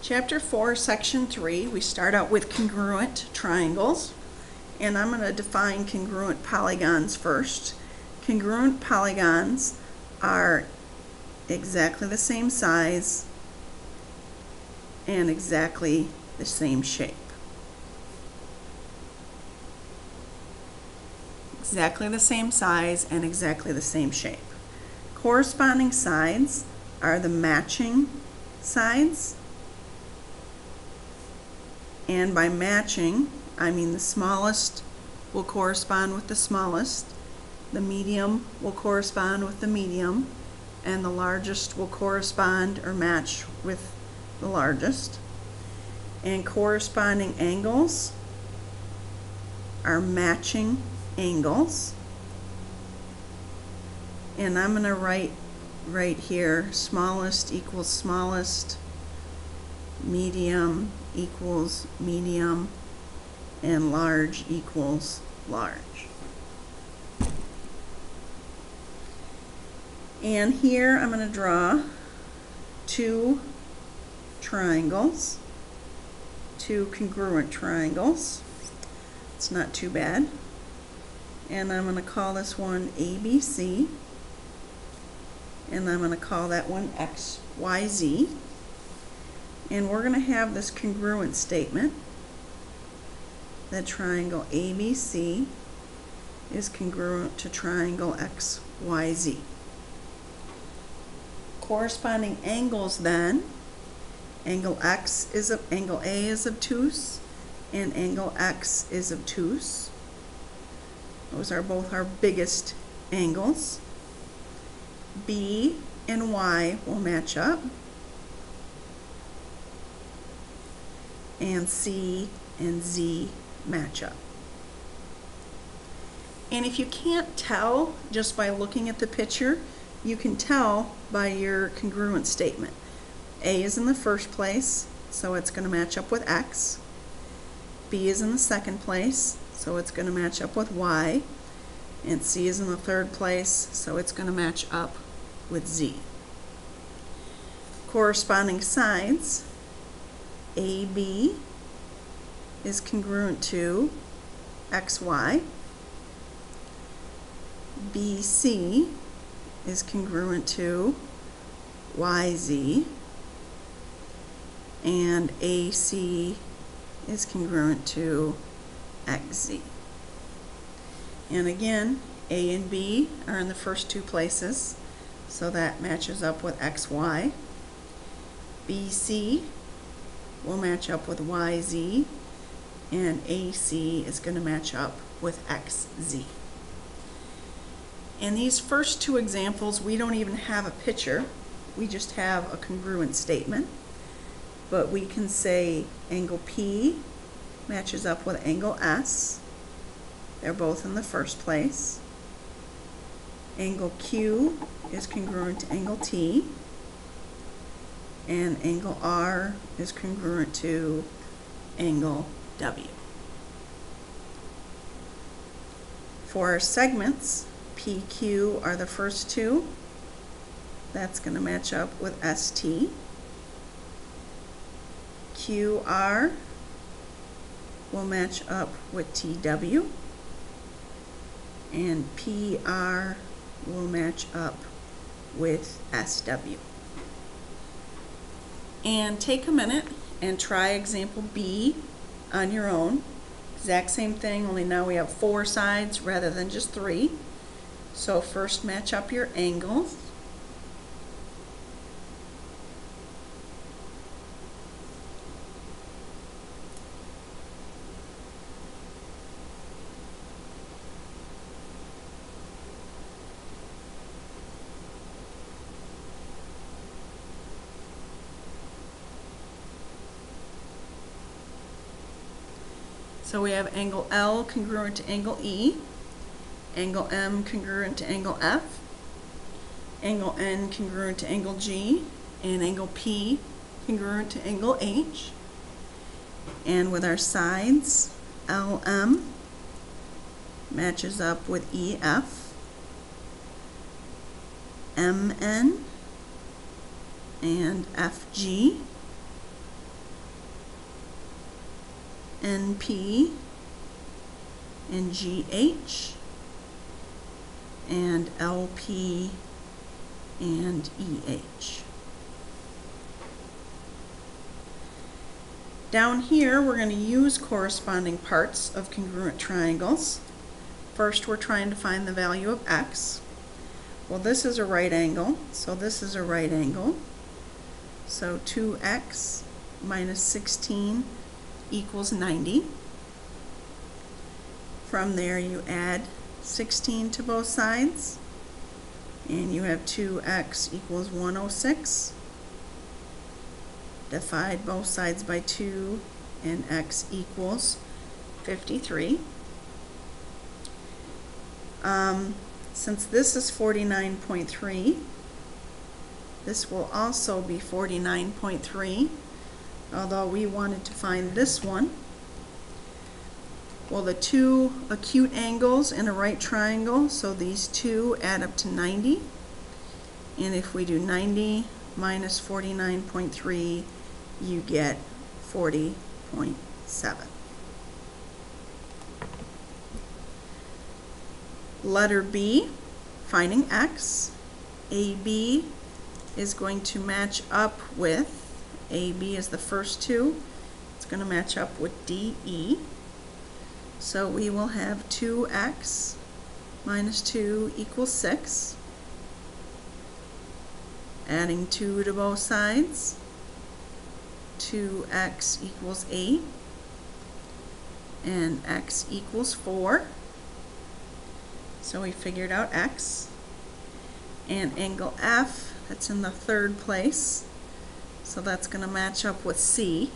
Chapter 4, Section 3, we start out with congruent triangles, and I'm going to define congruent polygons first. Congruent polygons are exactly the same size and exactly the same shape. Exactly the same size and exactly the same shape. Corresponding sides are the matching sides. And by matching, I mean the smallest will correspond with the smallest, the medium will correspond with the medium, and the largest will correspond or match with the largest. And corresponding angles are matching angles. And I'm going to write right here, smallest equals smallest, medium equals medium, and large equals large. And here I'm going to draw two triangles, two congruent triangles. It's not too bad. And I'm going to call this one ABC, and I'm going to call that one XYZ. And we're going to have this congruent statement that triangle ABC is congruent to triangle XYZ. Corresponding angles then, angle A is obtuse and angle X is obtuse. Those are both our biggest angles. B and Y will match up, and C and Z match up. And if you can't tell just by looking at the picture, you can tell by your congruent statement. A is in the first place, so it's going to match up with X. B is in the second place, so it's going to match up with Y. And C is in the third place, so it's going to match up with Z. Corresponding sides, AB is congruent to XY, BC is congruent to YZ, and AC is congruent to XZ. And again, A and B are in the first two places, so that matches up with XY. BC will match up with YZ, and AC is going to match up with XZ. In these first two examples, we don't even have a picture, we just have a congruent statement. But we can say angle P matches up with angle S. They're both in the first place. Angle Q is congruent to angle T. And angle R is congruent to angle W. For our segments, PQ are the first two. That's going to match up with ST. QR will match up with TW. And PR will match up with SW. And take a minute and try example B on your own. Exact same thing, only now we have 4 sides rather than just 3. So first match up your angles. So we have angle L congruent to angle E, angle M congruent to angle F, angle N congruent to angle G, and angle P congruent to angle H. And with our sides, LM matches up with EF, MN, and FG. NP and GH and LP and EH. Down here, we're going to use corresponding parts of congruent triangles. First, we're trying to find the value of x. Well, this is a right angle, so this is a right angle. So 2x minus 16 equals 90. From there, you add 16 to both sides, and you have 2x equals 106. Divide both sides by 2, and x equals 53. Since this is 49.3, this will also be 49.3, although we wanted to find this one. Well, the two acute angles in a right triangle, so these two add up to 90. And if we do 90 minus 49.3, you get 40.7. Letter B, finding x. AB is going to match up with, AB is the first two, it's going to match up with DE. So we will have 2x minus 2 equals 6. Adding 2 to both sides, 2x equals 8, and x equals 4. So we figured out x. And angle F, that's in the third place, so that's going to match up with C.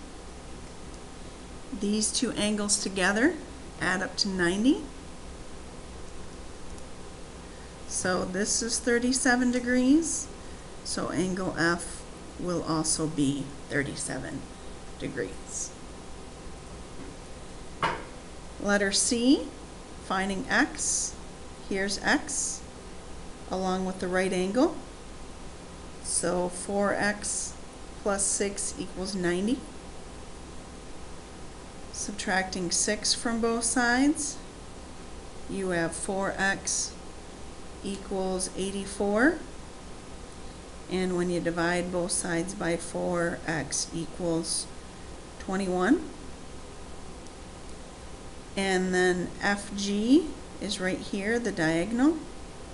These two angles together add up to 90. So this is 37 degrees, so angle F will also be 37 degrees. Letter C, finding x. Here's x along with the right angle. So 4x plus 6 equals 90. Subtracting 6 from both sides, you have 4x equals 84. And when you divide both sides by 4, x equals 21. And then FG is right here, the diagonal,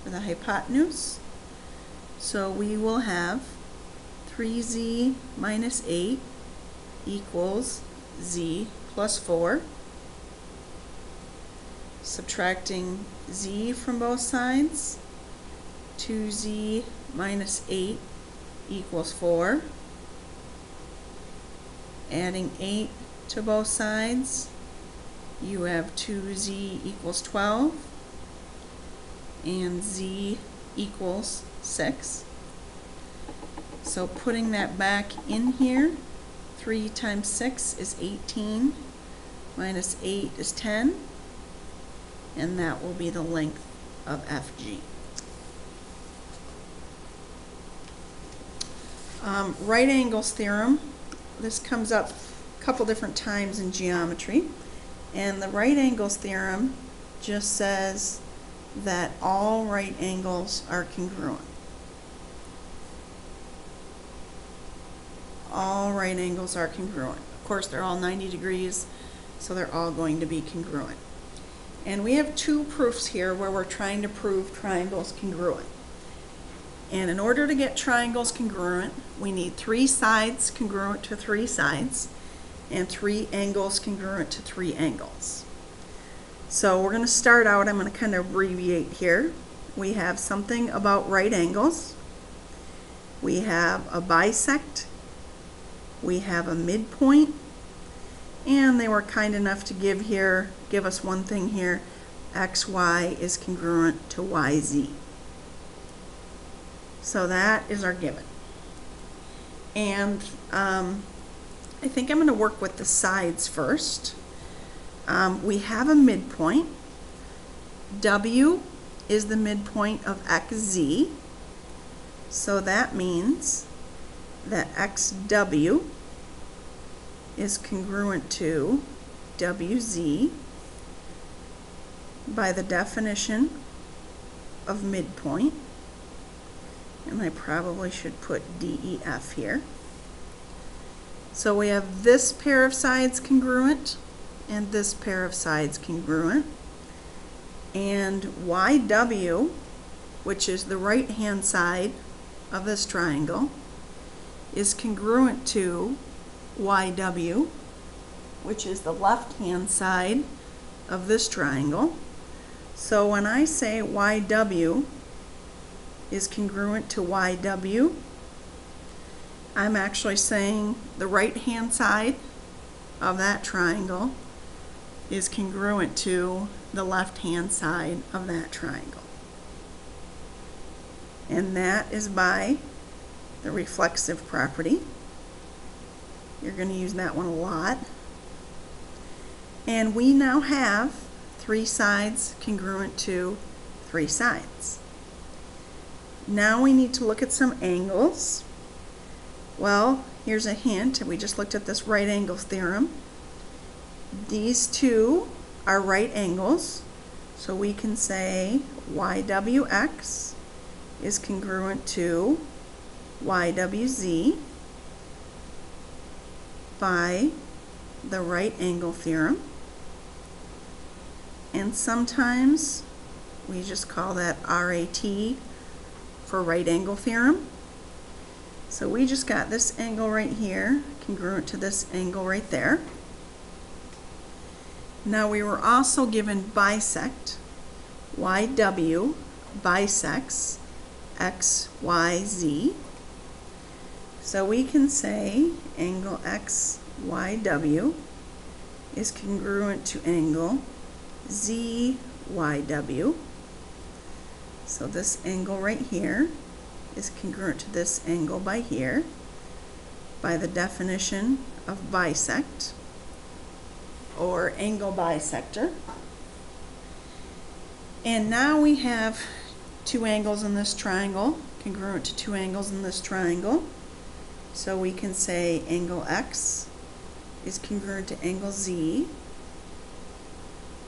or the hypotenuse. So we will have 3z minus 8 equals z plus 4. Subtracting z from both sides, 2z minus 8 equals 4. Adding 8 to both sides, you have 2z equals 12, and z equals 6. So putting that back in here, 3 times 6 is 18, minus 8 is 10, and that will be the length of FG. Right angles theorem, this comes up a couple different times in geometry, and the right angles theorem just says that all right angles are congruent. All right angles are congruent. Of course, they're all 90 degrees, so they're all going to be congruent. And we have two proofs here where we're trying to prove triangles congruent. And in order to get triangles congruent, we need 3 sides congruent to 3 sides, and 3 angles congruent to 3 angles. So we're going to start out, I'm going to kind of abbreviate here. We have something about right angles. We have a bisect. We have a midpoint. And they were kind enough to give us one thing here. XY is congruent to YZ. So that is our given. And I think I'm going to work with the sides first. We have a midpoint. W is the midpoint of XZ. So that means that XW is congruent to YWZ by the definition of midpoint, and I probably should put DEF here. So we have this pair of sides congruent and this pair of sides congruent, and YW, which is the right hand side of this triangle, is congruent to YW, which is the left hand side of this triangle. So when I say YW is congruent to YW, I'm actually saying the right hand side of that triangle is congruent to the left hand side of that triangle. And that is by the reflexive property. You're going to use that one a lot. And we now have three sides congruent to three sides. Now we need to look at some angles. Well, here's a hint. We just looked at this right angle theorem. These two are right angles, so we can say YWX is congruent to YWZ by the right angle theorem. And sometimes we just call that RAT for right angle theorem. So we just got this angle right here congruent to this angle right there. Now we were also given bisect. YW bisects XYZ. So we can say angle XYW is congruent to angle ZYW. So this angle right here is congruent to this angle by here by the definition of bisect or angle bisector. And now we have two angles in this triangle congruent to two angles in this triangle. So we can say angle X is congruent to angle Z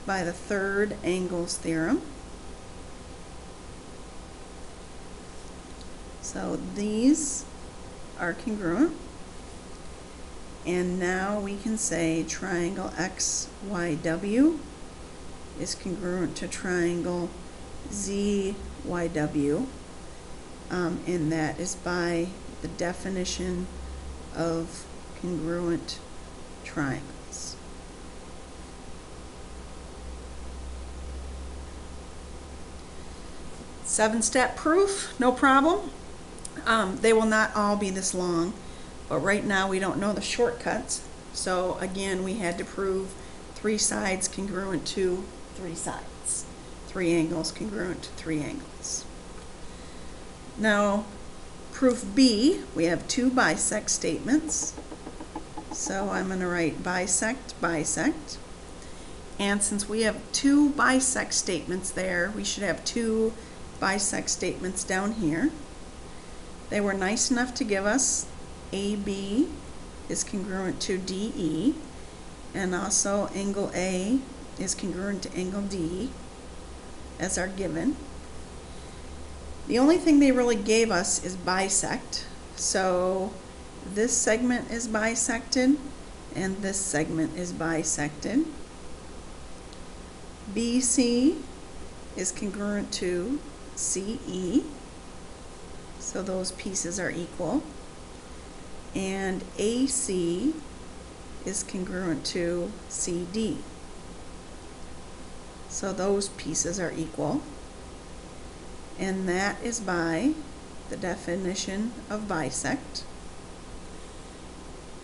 by the third angles theorem. So these are congruent. And now we can say triangle XYW is congruent to triangle ZYW, and that is by the definition of congruent triangles. Seven-step proof, no problem. They will not all be this long, but right now we don't know the shortcuts. So again, we had to prove three sides congruent to three sides, three angles congruent to three angles. Now, proof B, we have two bisect statements. So I'm going to write bisect, bisect. And since we have two bisect statements there, we should have two bisect statements down here. They were nice enough to give us AB is congruent to DE, and also angle A is congruent to angle D as our given. The only thing they really gave us is bisect. So this segment is bisected and this segment is bisected. BC is congruent to CE, so those pieces are equal. And AC is congruent to CD, so those pieces are equal. And that is by the definition of bisect.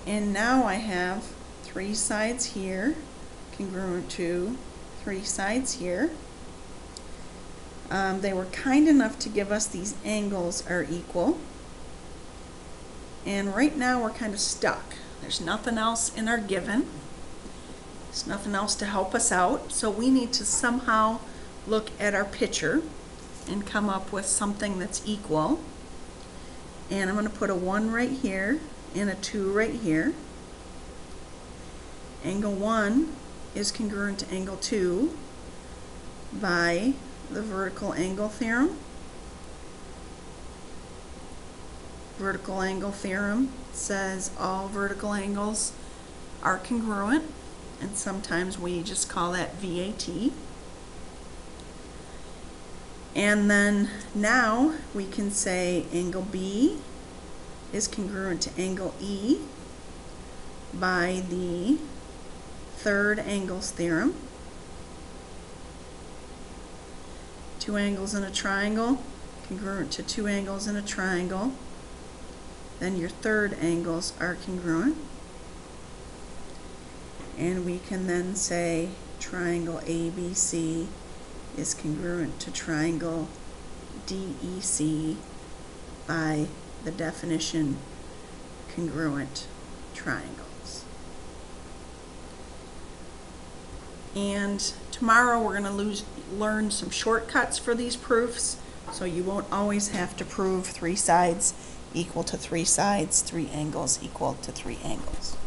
And now I have three sides here congruent to three sides here. They were kind enough to give us these angles are equal. And right now we're kind of stuck. There's nothing else in our given. There's nothing else to help us out. So we need to somehow look at our picture and come up with something that's equal. And I'm going to put a 1 right here and a 2 right here. Angle 1 is congruent to angle 2 by the vertical angle theorem. Vertical angle theorem says all vertical angles are congruent, and sometimes we just call that VAT. And then now we can say angle B is congruent to angle E by the third angles theorem. Two angles in a triangle congruent to two angles in a triangle. Then your third angles are congruent. And we can then say triangle ABC is congruent to triangle DEC by the definition congruent triangles. And tomorrow we're going to learn some shortcuts for these proofs, so you won't always have to prove 3 sides equal to 3 sides, 3 angles equal to 3 angles.